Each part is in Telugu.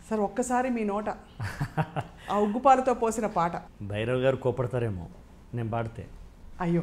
సార్ ఒక్కసారి మీ నోట ఆ ఉగ్గుపాలతో పోసిన పాట. భైరవ్ గారు కోపడతారేమో నేను పాడితే. అయ్యో.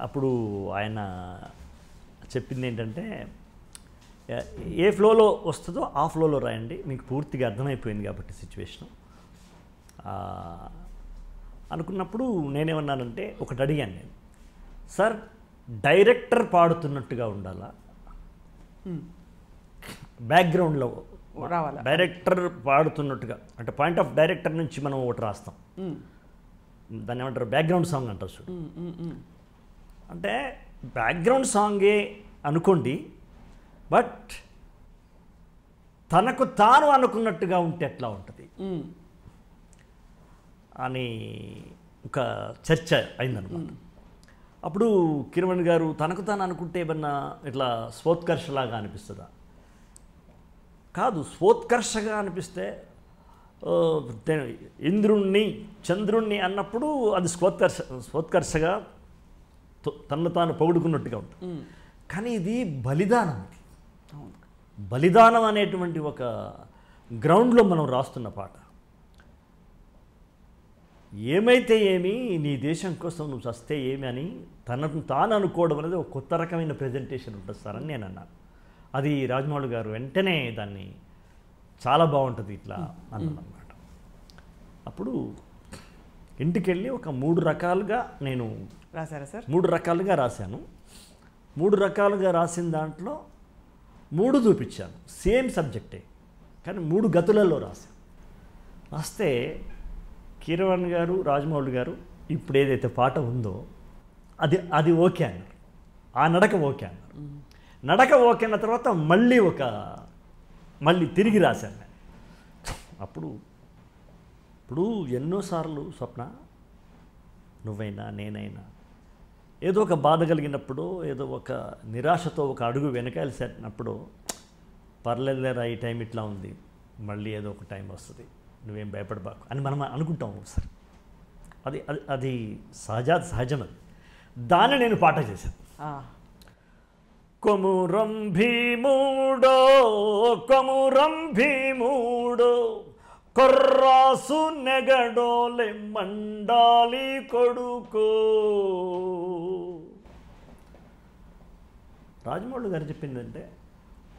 అప్పుడు ఆయన చెప్పింది ఏంటంటే, ఏ ఫ్లోలో వస్తుందో ఆ ఫ్లోలో రాయండి, మీకు పూర్తిగా అర్థమైపోయింది కాబట్టి సిచ్యువేషను అనుకున్నప్పుడు నేనేమన్నానంటే, ఒకటి అడిగాను నేను, సార్ డైరెక్టర్ పాడుతున్నట్టుగా ఉండాలా, బ్యాక్గ్రౌండ్లో రావాలా, డైరెక్టర్ పాడుతున్నట్టుగా, అంటే పాయింట్ ఆఫ్ డైరెక్టర్ నుంచి మనం ఒకటి రాస్తాం, దాన్ని ఏమంటారు బ్యాక్గ్రౌండ్ సాంగ్ అంటారు చూడు. అంటే బ్యాక్గ్రౌండ్ సాంగే అనుకోండి, బట్ తనకు తాను అనుకున్నట్టుగా ఉంటే ఎట్లా ఉంటుంది అని ఒక చర్చ అయిందనమాట. అప్పుడు కిరణ్ గారు తనకు తాను అనుకుంటే ఏమన్నా ఇట్లా స్వోత్కర్షలాగా అనిపిస్తుందా? కాదు, స్వోత్కర్షగా అనిపిస్తే ఇంద్రుణ్ణి చంద్రుణ్ణి అన్నప్పుడు అది స్వోత్కర్షగా తనను తాను పొగుడుకున్నట్టుగా ఉంటుంది. కానీ ఇది బలిదానం. బలిదానం అనేటువంటి ఒక గ్రౌండ్లో మనం రాస్తున్న పాట. ఏమైతే ఏమి, నీ దేశం కోసం నువ్వు చస్తే ఏమి అని తనను తాను అనుకోవడం అనేది ఒక కొత్త రకమైన ప్రజెంటేషన్ ఉంటుంది సార్ అని నేను అన్నాను. అది రాజమౌళి గారు వెంటనే దాన్ని చాలా బాగుంటుంది ఇట్లా అన్నమాట. అప్పుడు ఇంటికి వెళ్ళి ఒక 3 రకాలుగా నేను రాశారా సార్? 3 రకాలుగా రాశాను. 3 రకాలుగా రాసిన దాంట్లో 3 చూపించాను, సేమ్ సబ్జెక్టే, కానీ 3 గతులలో రాశాను. రాస్తే కిరణ్ గారు, రాజమౌళి గారు ఇప్పుడు ఏదైతే పాట ఉందో అది ఓకే అన్నారు, ఆ నడక ఓకే అన్నారు. నడక ఓకే అన్న తర్వాత మళ్ళీ తిరిగి రాశాను నేను. ఇప్పుడు ఎన్నోసార్లు స్వప్న, నువ్వైనా నేనైనా ఏదో ఒక బాధ కలిగినప్పుడు, ఏదో ఒక నిరాశతో ఒక అడుగు వెనకాల్సినప్పుడు, పర్లేదులేరా ఈ టైం ఇట్లా ఉంది, మళ్ళీ ఏదో ఒక టైం వస్తుంది, నువ్వేం భయపడబాకు అని మనం అనుకుంటాం ఒకసారి. అది సహజం. అది దాన్ని నేను పాట చేశాను. కొమురం భీముడో కొర్రాసు నెగడోలే మండాలి కొడుకో. రాజమౌళి గారు చెప్పిందంటే,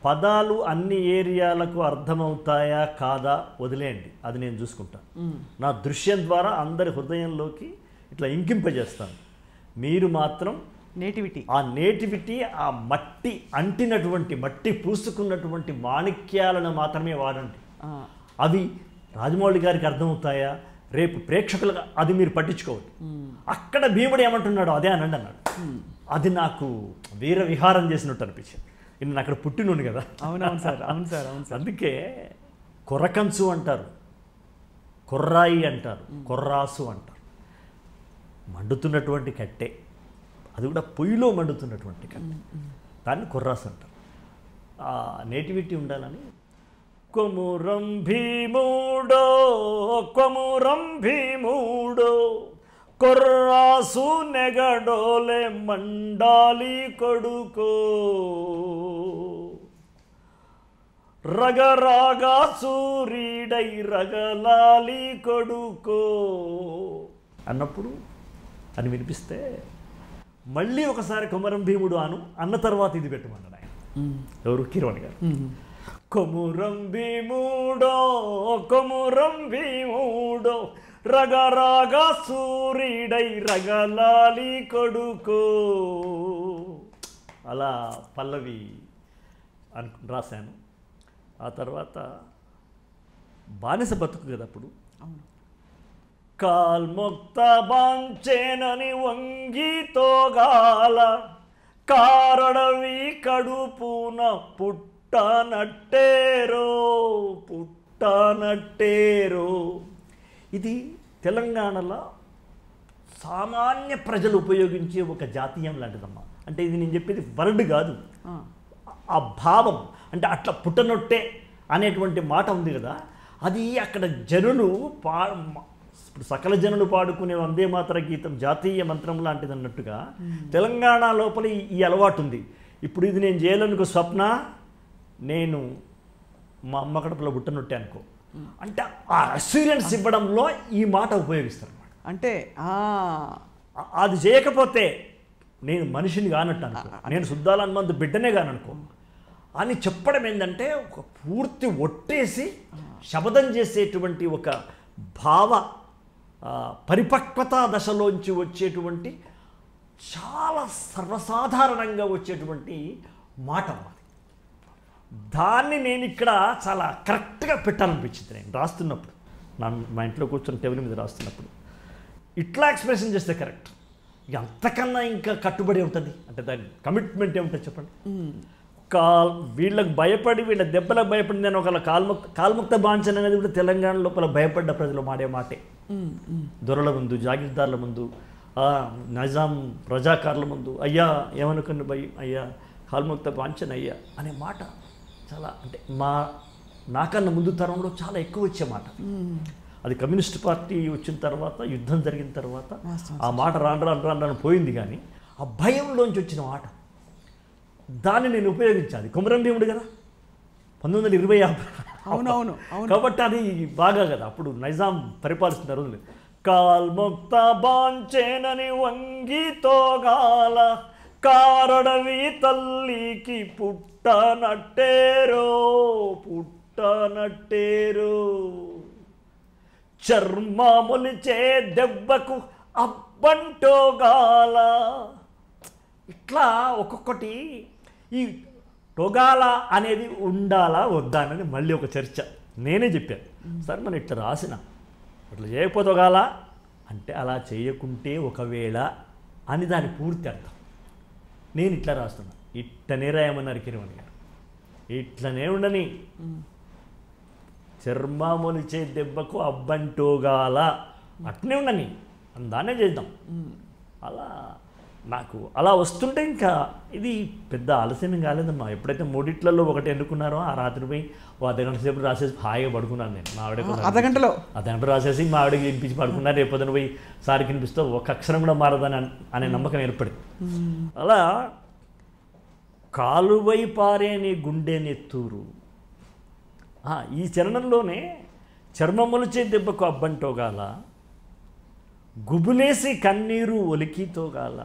పదాలు అన్ని ఏరియాలకు అర్థమవుతాయా కాదా వదిలేయండి, అది నేను చూసుకుంటాను. నా దృశ్యం ద్వారా అందరి హృదయంలోకి ఇట్లా ఇంకింపజేస్తాను. మీరు మాత్రం నేటివిటీ ఆ మట్టి అంటినటువంటి, మట్టి పూసుకున్నటువంటి మాణిక్యాలను మాత్రమే వాడండి. అవి రాజమౌళి గారికి అర్థమవుతాయా, రేపు ప్రేక్షకులుగా అది మీరు పట్టించుకోవద్దు. అక్కడ భీముడు ఏమంటున్నాడో అదే అనండి అన్నాడు. అది నాకు వీర విహారం చేసినట్టు అనిపించింది. నేను అక్కడ పుట్టినోడు కదా. అవునవును సార్. అందుకే కొర్రకంచు అంటారు, కొర్రాయి అంటారు, కొర్రాసు అంటారు. మండుతున్నటువంటి కట్టె, అది కూడా పొయ్యిలో మండుతున్నటువంటి కట్టె, దాన్ని కొర్రాసు అంటారు. ఆ నేటివిటీ ఉండాలని కొమురం భీముడో కొర్రాసు నెగడోలే మండాలి కొడుకో. రగరాగా సూరీడై రగలాలి కొడుకో అన్నప్పుడు అని వినిపిస్తే, మళ్ళీ ఒకసారి కొమరం భీముడు అన్న తర్వాత ఇది పెట్టమన్నాడు ఆయన. ఎవరు? కిరణ్ గారు. కొమురం భీముడో రగరాగా సూరీడై రగలాలి కొడుకో. అలా పల్లవి రాశాను. ఆ తర్వాత బానిస బతుకు కదా అప్పుడు. కాల్మొక్త బాంచేనని వంగితోగాల కారడవి కడుపున పుట్టనట్టేరో. ఇది తెలంగాణలో సామాన్య ప్రజలు ఉపయోగించే ఒక జాతీయం లాంటిదమ్మా. అంటే ఇది నేను చెప్పేది వర్డ్ కాదు, ఆ భావం. అంటే అట్లా పుట్టనొట్టే అనేటువంటి మాట ఉంది కదా, అది అక్కడ జనులు సకల జనులు పాడుకునే వందే మాతర గీతం జాతీయ మంత్రం లాంటిది అన్నట్టుగా తెలంగాణ లోపల ఈ అలవాటు ఉంది. ఇప్పుడు ఇది నేను చేయాలనుకో స్వప్న, నేను మా అమ్మ కడుపులో బుట్టనొట్టే అనుకో అంటే ఆ అస్యూరెన్స్ ఇవ్వడంలో ఈ మాట ఉపయోగిస్తారు అన్నమాట. అంటే అది చేయకపోతే నేను మనిషిని కానట్టు అనుకో, నేను శుద్ధాల హనుమంతు బిడ్డనే కాననుకో అని చెప్పడం ఏంటంటే ఒక పూర్తి ఒట్టేసి శబదం చేసేటువంటి ఒక భావ పరిపక్వతా దశలోంచి వచ్చేటువంటి చాలా సర్వసాధారణంగా వచ్చేటువంటి మాట అది. దాన్ని నేను ఇక్కడ చాలా కరెక్ట్గా పెట్టాలనిపించింది. నేను రాస్తున్నప్పుడు మా ఇంట్లో కూర్చొని టేబుల్ మీద రాస్తున్నప్పుడు ఇట్లా ఎక్స్ప్రెషన్ చేస్తే కరెక్ట్. ఇక అంతకన్నా ఇంకా కట్టుబడి ఉంటుంది అంటే దాని కమిట్మెంట్ ఏముంటుంది చెప్పండి. వీళ్ళకి భయపడి వీళ్ళ దెబ్బలకు భయపడి నేను ఒక కాల్ముక్త బాంఛన్ అనేది కూడా తెలంగాణ లోపల భయపడ్డ ప్రజలు మాడే మాటే. దొరల ముందు, జాగీర్దార్ల ముందు, నిజాం ప్రజాకారుల ముందు అయ్యా ఏమనుకున్న భయం అయ్యా కాల్ముక్త బాంఛన్ అయ్యా అనే మాట చాలా అంటే నాకన్నా ముందు తరంలో చాలా ఎక్కువ వచ్చే మాట. అది కమ్యూనిస్ట్ పార్టీ వచ్చిన తర్వాత, యుద్ధం జరిగిన తర్వాత ఆ మాట రాను పోయింది. కానీ ఆ భయంలోంచి వచ్చిన మాట దాన్ని నేను ఉపయోగించాలి. కొమరం భీముడు కదా 1920. అవునవును. కాబట్టి అది బాగా కదా అప్పుడు నైజాం పరిపాలిస్తున్న రోజులు. కాల్ముక్త బాంఛేనని వంగితోగాల కారడవి తల్లికి పుట్టనట్టేరో చర్మములిచే దెబ్బకు అబ్బంటోగాల. ఇట్లా ఒక్కొక్కటి ఈ టొగాల అనేది ఉండాలా వద్దా అని మళ్ళీ ఒక చర్చ. నేనే చెప్పాను సరే మనం ఇట్లా రాసిన ఇట్లా చేయకపోతోగాల అంటే అలా చేయకుంటే ఒకవేళ అని దాని పూర్తి అర్థం. నేను ఇట్లా రాస్తున్నా, ఇట్లనే రాయమన్నారు కిరమణి గారు. ఇట్లనే ఉండని చర్మములిచే దెబ్బకు అబ్బంటోగాల అట్నే ఉండని దాన్నే చేద్దాం. అలా వస్తుంటే ఇంకా ఇది పెద్ద ఆలస్యం కాలేదమ్మా. ఎప్పుడైతే మూడిట్లలో ఒకటి ఎన్నుకున్నారో ఆ రాత్రి పోయి అర్ధగంట సేపు రాసేసి హాయిగా పడుకున్నాను నేను. మా ఆవిడ అర్ధగంట రాసేసి మా ఆవిడకి వినిపించి పడుకున్నారు. రేపొద్దున పోయి సారికి వినిపిస్తూ ఒక అక్షరం కూడా మారదని అనే నమ్మకం ఏర్పడింది. అలా కాలువై పారేని గుండె నెత్తూరు ఈ చరణంలోనే చర్మములచే దెబ్బకు అబ్బంటోగాల గుబులేసి కన్నీరు ఒలికితోగాల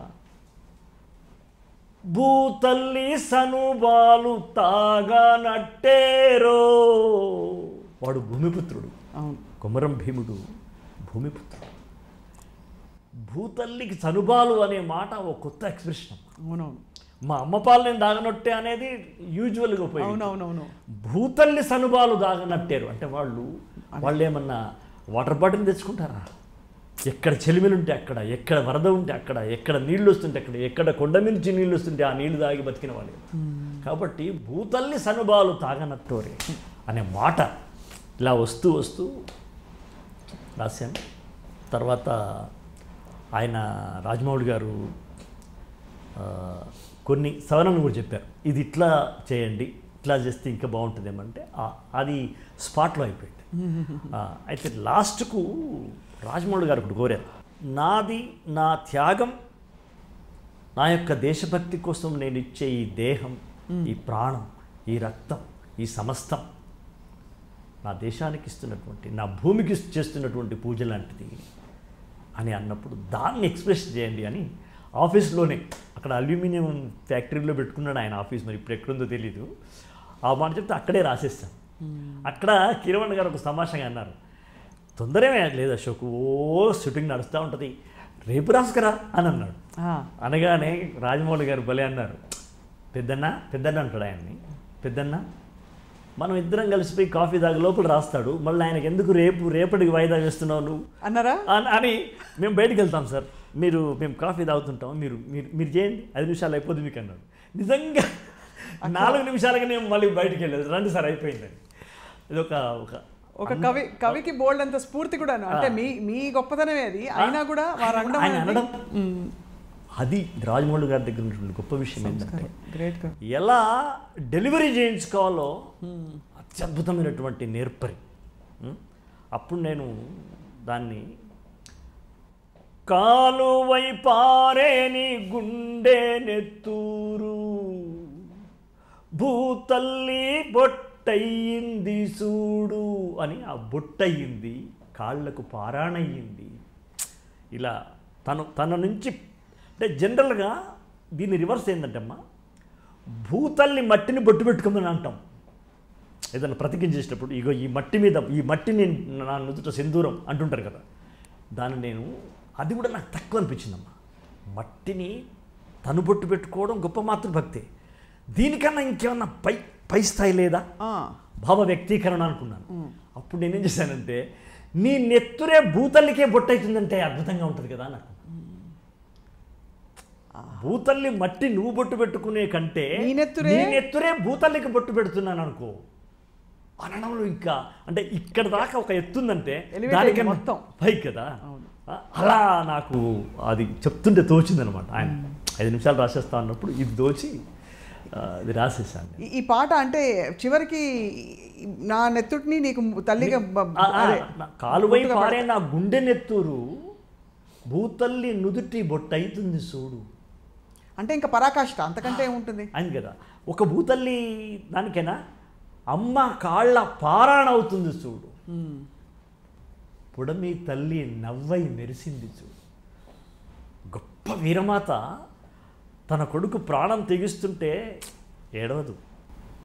భూతల్లి సనుబాలు తాగానట్టేరో. వాడు భూమిపుత్రుడు, కొమరం భీముడు భూమిపుత్రుడు. భూతల్లికి సనుబాలు అనే మాట ఒక కొత్త ఎక్స్ప్రెషన్. అవునవును. మా అమ్మ పాలు నేను దాగనట్టే అనేది యూజువల్గా ఉపయోగించాను. భూతల్లి సనుబాలు దాగనట్టేరు అంటే వాళ్ళు ఏమన్నా వాటర్ బాటిల్ తెచ్చుకుంటారా? ఎక్కడ చెలిమిలు ఉంటే అక్కడ, ఎక్కడ వరద ఉంటే అక్కడ, ఎక్కడ నీళ్ళు వస్తుంటే అక్కడ, ఎక్కడ కొండ నుంచి నీళ్ళు వస్తుంటే ఆ నీళ్లు తాగి బతికిన వాళ్ళు. కాబట్టి భూతల్లి సనుబాలు తాగనట్టోరే అనే మాట ఇలా వస్తూ వస్తూ రాశాను. తర్వాత ఆయన రాజమౌళి గారు కొన్ని సవరణలు కూడా చెప్పారు. ఇది ఇట్లా చేయండి, ఇట్లా చేస్తే ఇంకా బాగుంటుందేమంటే అది స్పాట్లో అయిపోయింది. అయితే లాస్ట్కు రాజమౌళి గారు ఒకటి కోరారు, నాది నా త్యాగం, నా యొక్క దేశభక్తి కోసం నేను ఇచ్చే ఈ దేహం, ఈ ప్రాణం, ఈ రక్తం, ఈ సమస్తం నా దేశానికి ఇస్తున్నటువంటి, నా భూమికి చేస్తున్నటువంటి పూజ లాంటిది అని అన్నప్పుడు దాన్ని ఎక్స్ప్రెస్ చేయండి అని ఆఫీస్లోనే అక్కడ అల్యూమినియం ఫ్యాక్టరీలో పెట్టుకున్నాడు ఆయన ఆఫీస్. మరి ఇప్పుడు ఎక్కడుందో తెలీదు. ఆ మాట చెప్తే అక్కడే రాసేస్తాను. అక్కడ కిరవణ్ గారు ఒక తమాషాగా అన్నారు, తొందరమే లేదు అశోక్, షూటింగ్ నడుస్తూ ఉంటుంది, రేపు రాసుకురా అని అన్నాడు. అనగానే రాజమౌళి గారు భలే అన్నారు, పెద్దన్న అంటాడు ఆయన్ని, పెద్దన్న మనం ఇద్దరం కలిసిపోయి కాఫీ తాగి లోపల రాస్తాడు, మళ్ళీ ఆయనకి ఎందుకు రేపటికి వాయిదా వేస్తున్నావు నువ్వు అన్నారా అని. మేము బయటికి వెళ్తాం సార్, మేము కాఫీ తాగుతుంటాం, మీరు చేయండి, 5 నిమిషాలు అయిపోతుంది మీకు అన్నాడు. నిజంగా 4 నిమిషాలకి నేను మళ్ళీ బయటికి వెళ్ళలేదు, రండి సార్ అయిపోయిందని. ఇది ఒక కవికి బోల్డ్ అంత స్ఫూర్తి కూడా, అంటే మీ గొప్పతనమే అది. అయినా కూడా ఆయన అనడం, అది రాజమౌళి గారి దగ్గర ఉన్నటువంటి గొప్ప విషయం ఏంటంటే ఎలా డెలివరీ చేయించుకోవాలో అత్యద్భుతమైనటువంటి నేర్పరి. అప్పుడు నేను దాన్ని కాలువై పారేని గుండె నెత్తూరు భూతల్లి బొట్టయ్యింది చూడు అని ఆ బొట్టయ్యింది, కాళ్ళకు పారాణయ్యింది. ఇలా తన నుంచి అంటే జనరల్గా దీని రివర్స్ ఏంటంటే అమ్మా, భూతల్లి మట్టిని బొట్టు పెట్టుకోమని అంటాం ఏదైనా ప్రతిజ్ఞ చేసేటప్పుడు. ఇగో ఈ మట్టి మీద, ఈ మట్టిని నా నుదుట సింధూరం అంటుంటారు కదా, దాన్ని నేను అది కూడా నాకు తక్కువ అనిపించిందమ్మా. మట్టిని తను బొట్టు పెట్టుకోవడం గొప్ప మాతృభక్తి, దీనికన్నా ఇంకేమన్నా పై స్థాయి లేదా భావ వ్యక్తీకరణ అనుకున్నాను. అప్పుడు నేనేం చేశానంటే, నీ నెత్తురే భూతల్లికే బొట్టు అవుతుందంటే అద్భుతంగా ఉంటుంది కదా నాకు. భూతల్లి మట్టి నువ్వు బొట్టు పెట్టుకునే కంటే నీ నెత్తురే భూతల్లికి బొట్టు పెడుతున్నాను అనుకో అనడంలో ఇంకా అంటే ఇక్కడ దాకా ఒక ఎత్తుందంటే దానికన్నా మొత్తం పైకి కదా. అలా నాకు అది చెప్తుంటే తోచిందనమాట. ఆయన 5 నిమిషాలు రాసేస్తా అన్నప్పుడు ఇది దోచి ఇది రాసేసాను. ఈ పాట అంటే చివరికి నా నెత్తుడిని నీకు తల్లిగా కాలువై పారే నా గుండె నెత్తూరు భూతల్లి నుదుటి బొట్టయితుంది చూడు అంటే ఇంకా పరాకాష్ట అంతకంటే ఏముంటుంది అని కదా. ఒక భూతల్లి దానికైనా అమ్మ కాళ్ళ పారాణవుతుంది చూడు, పుడమి తల్లి నవ్వై మెరిసింది చూడు. గొప్ప వీరమాత తన కొడుకు ప్రాణం తెగిస్తుంటే ఏడవదు.